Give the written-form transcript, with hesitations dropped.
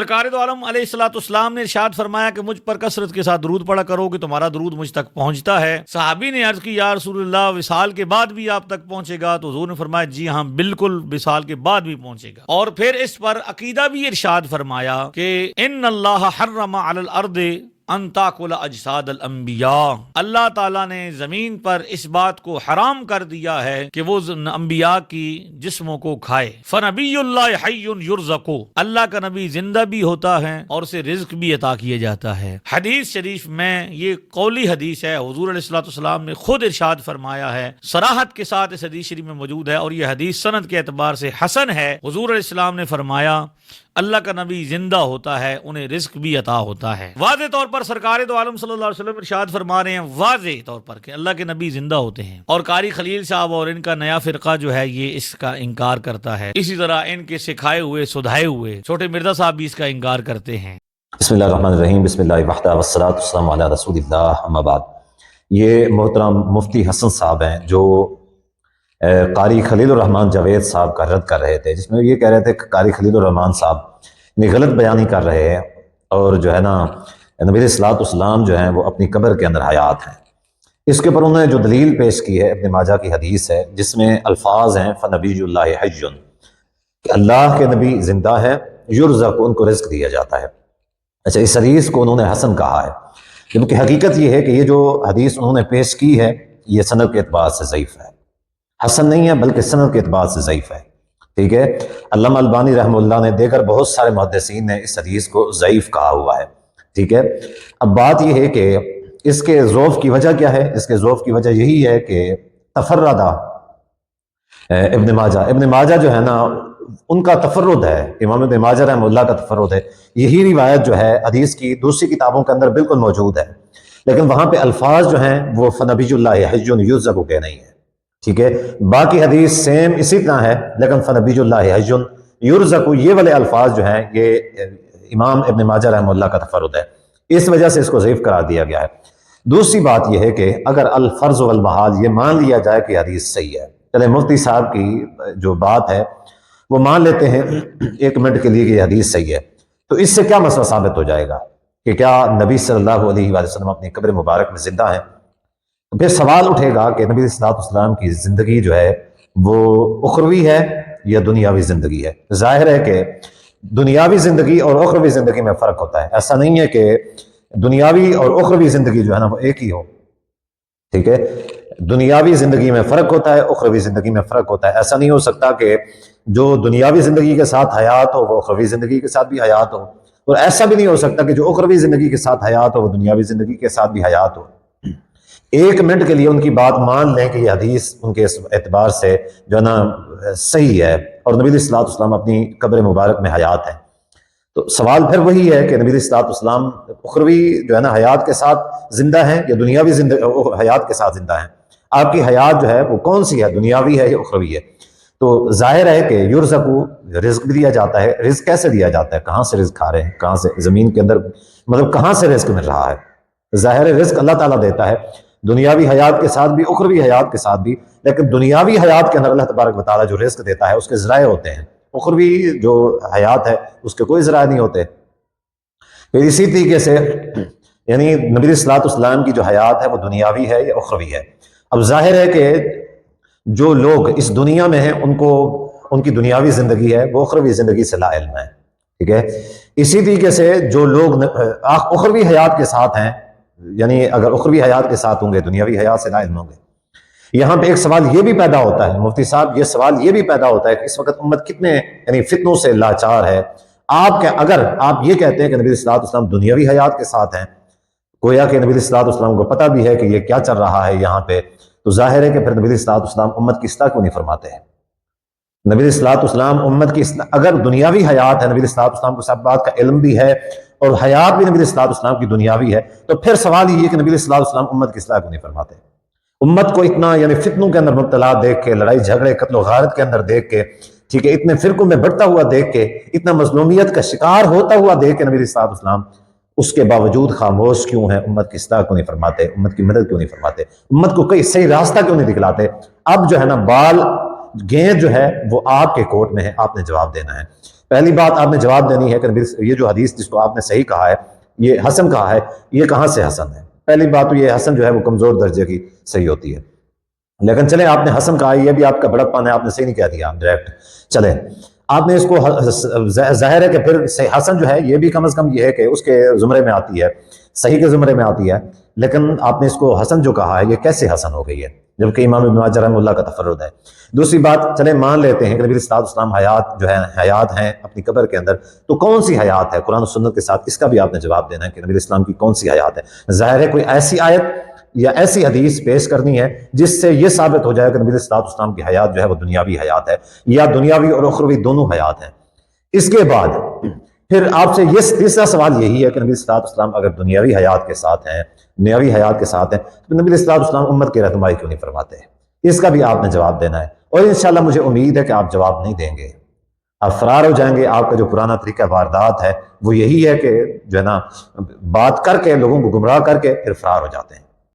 سرکار دو عالم علیہ الصلوۃ والسلام نے ارشاد فرمایا کہ مجھ پر کثرت کے ساتھ درود پڑھا کرو کہ تمہارا درود مجھ تک پہنچتا ہے۔ صحابی نے عرض کی یا رسول اللہ وصال کے بعد بھی آپ تک پہنچے گا؟ تو حضور نے فرمایا جی ہاں بالکل وصال کے بعد بھی پہنچے گا۔ اور پھر اس پر عقیدہ بھی ارشاد فرمایا کہ ان اللہ حرم علی الارض ان تاکل اجساد الانبیاء، اللہ تعالیٰ نے زمین پر اس بات کو حرام کر دیا ہے کہ وہ انبیاء کی جسموں کو کھائے۔ فنبی اللہ حی یرزق، اللہ کا نبی زندہ بھی ہوتا ہے اور اسے رزق بھی عطا کیا جاتا ہے۔ حدیث شریف میں یہ قولی حدیث ہے، حضور علیہ الصلوۃ والسلام نے خود ارشاد فرمایا ہے، صراحت کے ساتھ اس حدیث شریف میں موجود ہے، اور یہ حدیث سند کے اعتبار سے حسن ہے۔ حضور علیہ السلام نے فرمایا اللہ کا نبی زندہ ہوتا ہے، انہیں رزق بھی عطا ہوتا ہے۔ واضح طور پر سرکار دو عالم صلی اللہ علیہ وسلم ارشاد فرما رہے ہیں واضح طور پر کہ اللہ کے نبی زندہ ہوتے ہیں، اور قاری خلیل صاحب اور ان کا نیا فرقہ جو ہے یہ اس کا انکار کرتا ہے۔ اسی طرح ان کے سکھائے ہوئے سدھائے ہوئے چھوٹے مرزا صاحب بھی اس کا انکار کرتے ہیں۔ بسم اللہ الرحمن الرحیم، بسم اللہ وحدہ والصلاۃ والسلام علی رسول اللہ، اما بعد۔ یہ محترم مفتی حسن صاحب ہیں جو قاری خلیل الرحمن جاوید صاحب کا رد کر رہے تھے، جس میں یہ کہہ رہے تھے کہ قاری خلیل الرحمن صاحب غلط بیانی کر رہے ہیں، اور جو ہے نا نبی علیہ الصلوۃ والسلام جو ہیں وہ اپنی قبر کے اندر حیات ہیں۔ اس کے اوپر انہوں نے جو دلیل پیش کی ہے ابن ماجہ کی حدیث ہے، جس میں الفاظ ہیں فنبی اللہ حی، کہ اللہ کے نبی زندہ ہے، یرزق، ان کو رزق دیا جاتا ہے۔ اچھا، اس حدیث کو انہوں نے حسن کہا ہے، جبکہ حقیقت یہ ہے کہ یہ جو حدیث انہوں نے پیش کی ہے یہ سند کے اعتبار سے ضعیف ہے، حسن نہیں ہے بلکہ سند کے اعتبار سے ضعیف ہے، ٹھیک ہے۔ علامہ البانی رحمہ اللہ نے دیگر بہت سارے محدثین نے اس حدیث کو ضعیف کہا ہوا ہے، ٹھیک ہے۔ اب بات یہ ہے کہ اس کے ضعف کی وجہ کیا ہے؟ اس کے ضعف کی وجہ یہی ہے کہ تفردہ ابن ماجہ جو ہے نا ان کا تفرد ہے، امام ابن ماجہ رحمہ اللہ کا تفرد ہے۔ یہی روایت جو ہے حدیث کی دوسری کتابوں کے اندر بالکل موجود ہے، لیکن وہاں پہ الفاظ جو ہیں وہ فنبی اللہ حی یرزق کے نہیں ہے، ٹھیک ہے۔ باقی حدیث سیم اسی طرح ہے، لیکن فنبی اللہ حی یرزق یہ والے الفاظ جو ہیں یہ امام ابن ماجہ رحمہ اللہ کا تفرد ہے، اس وجہ سے اس کو ضعیف قرار دیا گیا ہے۔ دوسری بات یہ ہے کہ اگر الفرض والمحال یہ مان لیا جائے کہ حدیث صحیح ہے، چلے مفتی صاحب کی جو بات ہے وہ مان لیتے ہیں ایک منٹ کے لیے کہ یہ حدیث صحیح ہے، تو اس سے کیا مسئلہ ثابت ہو جائے گا کہ کیا نبی صلی اللہ علیہ وآلہ وسلم اپنی قبر مبارک میں زندہ ہیں؟ پھر سوال اٹھے گا کہ نبی صلی اللہ علیہ وسلم کی زندگی جو ہے وہ اخروی ہے یا دنیاوی زندگی ہے؟ ظاہر ہے کہ دنیاوی زندگی اور اخروی زندگی میں فرق ہوتا ہے، ایسا نہیں ہے کہ دنیاوی اور اخروی زندگی جو ہے نا وہ ایک ہی ہو، ٹھیک ہے۔ دنیاوی زندگی میں فرق ہوتا ہے، اخروی زندگی میں فرق ہوتا ہے۔ ایسا نہیں ہو سکتا کہ جو دنیاوی زندگی کے ساتھ حیات ہو وہ اخروی زندگی کے ساتھ بھی حیات ہو، اور ایسا بھی نہیں ہو سکتا کہ جو اخروی زندگی کے ساتھ حیات ہو وہ دنیاوی زندگی کے ساتھ بھی حیات ہو۔ ایک منٹ کے لیے ان کی بات مان لیں کہ یہ حدیث ان کے اعتبار سے جو ہے نا صحیح ہے اور نبی علیہ الصلوۃ والسلام اپنی قبر مبارک میں حیات ہیں، تو سوال پھر وہی ہے کہ نبی علیہ الصلوۃ والسلام اخروی جو ہے نا حیات کے ساتھ زندہ ہیں یا دنیاوی حیات کے ساتھ زندہ ہیں؟ آپ کی حیات جو ہے وہ کون سی ہے، دنیاوی ہے یا اخروی ہے؟ تو ظاہر ہے کہ یرزق، رزق بھی دیا جاتا ہے۔ رزق کیسے دیا جاتا ہے؟ کہاں سے رزق کھا رہے ہیں؟ کہاں سے زمین کے اندر، مطلب کہاں سے رزق مل رہا ہے؟ ظاہر ہے رزق اللہ تعالیٰ دیتا ہے، دنیاوی حیات کے ساتھ بھی اخروی حیات کے ساتھ بھی، لیکن دنیاوی حیات کے اندر اللہ تبارک و تعالیٰ جو رزق دیتا ہے اس کے ذرائع ہوتے ہیں، اخروی جو حیات ہے اس کے کوئی ذرائع نہیں ہوتے۔ پھر اسی طریقے سے یعنی نبی علیہ الصلوۃ والسلام کی جو حیات ہے وہ دنیاوی ہے یا اخروی ہے؟ اب ظاہر ہے کہ جو لوگ اس دنیا میں ہیں ان کو ان کی دنیاوی زندگی ہے وہ اخروی زندگی سے لا علم ہے، ٹھیک ہے۔ اسی طریقے سے جو لوگ اخروی حیات کے ساتھ ہیں، یعنی اگر اخروی حیات کے ساتھ ہوں گے دنیاوی حیات سے لا علم ہوں گے۔ یہاں پہ ایک سوال یہ بھی پیدا ہوتا ہے مفتی صاحب، یہ سوال یہ بھی پیدا ہوتا ہے کہ اس وقت امت کتنے یعنی فتنوں سے لاچار ہے۔ اگر آپ یہ کہتے ہیں کہ نبی علیہ الصلوۃ والسلام دنیاوی حیات کے ساتھ ہیں، گویا کہ نبی علیہ الصلوۃ والسلام کو پتہ بھی ہے کہ یہ کیا چل رہا ہے یہاں پہ، تو ظاہر ہے کہ پھر نبی علیہ الصلوۃ والسلام امت کی اصلاح کیوں نہیں فرماتے ہیں؟ نبی علیہ الصلوۃ والسلام امت کی اصلاح، اگر دنیاوی حیات ہے، نبی علیہ الصلوۃ والسلام کو سب بات کا علم بھی ہے اور حیات بھی نبی علیہ الصلوۃ والسلام کی دنیاوی ہے، تو پھر سوال یہ کہ نبی علیہ الصلوۃ والسلام امت کی اصلاح کیوں نہیں فرماتے؟ امت کو اتنا یعنی فتنوں کے اندر مبتلا دیکھ کے، لڑائی جھگڑے قتل و غارت کے اندر دیکھ کے، ٹھیک ہے، اتنے فرقوں میں بڑھتا ہوا دیکھ کے، اتنا مظلومیت کا شکار ہوتا ہوا دیکھ کے نبی علیہ الصلوۃ والسلام اس کے باوجود خاموش کیوں ہیں؟ امت کی اصلاح کیوں نہیں فرماتے؟ امت کی مدد کیوں نہیں فرماتے؟ امت کو کوئی صحیح راستہ کیوں نہیں دکھلاتے؟ اب جو ہے نا بال گیند جو ہے وہ آپ کے کورٹ میں ہے، آپ نے جواب دینا ہے۔ پہلی بات آپ نے جواب دینی ہے کہ یہ جو حدیث جس کو آپ نے صحیح کہا ہے، یہ حسن کہا ہے، یہ کہاں سے حسن ہے؟ پہلی بات تو یہ حسن جو ہے وہ کمزور درجے کی صحیح ہوتی ہے، لیکن چلیں آپ نے حسن کہا، یہ بھی آپ کا بڑکپن ہے، آپ نے صحیح نہیں کہہ دیا آپ ڈائریکٹ، چلیں آپ نے اس کو ظاہر ہے کہ پھر حسن جو ہے یہ بھی کم از کم یہ ہے کہ اس کے زمرے میں آتی ہے، صحیح کے زمرے میں آتی ہے، لیکن آپ نے اس کو حسن جو کہا ہے یہ کیسے حسن ہو گئی ہے جبکہ امام ابن ماجہ رحمہ اللہ کا تفرد ہے؟ دوسری بات، چلیں مان لیتے ہیں کہ نبی صلی اللہ علیہ وسلم حیات جو ہے حیات ہیں اپنی قبر کے اندر، تو کون سی حیات ہے قرآن و سنت کے ساتھ؟ اس کا بھی آپ نے جواب دینا ہے کہ نبی اسلام کی کون سی حیات ہے۔ ظاہر ہے کوئی ایسی آیت یا ایسی حدیث پیش کرنی ہے جس سے یہ ثابت ہو جائے کہ نبی صلی اللہ علیہ وسلم کی حیات جو ہے وہ دنیاوی حیات ہے یا دنیاوی اور اخروی دونوں حیات ہیں۔ اس کے بعد پھر آپ سے یہ تیسرا سوال یہی ہے کہ نبی صلی اللہ علیہ وسلم اگر دنیاوی حیات کے ساتھ ہیں، دنیاوی حیات کے ساتھ ہیں، تو نبی صلی اللہ علیہ وسلم امت کی رہنمائی کیوں نہیں فرماتے؟ اس کا بھی آپ نے جواب دینا ہے، اور انشاءاللہ مجھے امید ہے کہ آپ جواب نہیں دیں گے، آپ فرار ہو جائیں گے۔ آپ کا جو پرانا طریقہ واردات ہے وہ یہی ہے کہ جو ہے نا بات کر کے لوگوں کو گمراہ کر کے پھر فرار ہو جاتے ہیں۔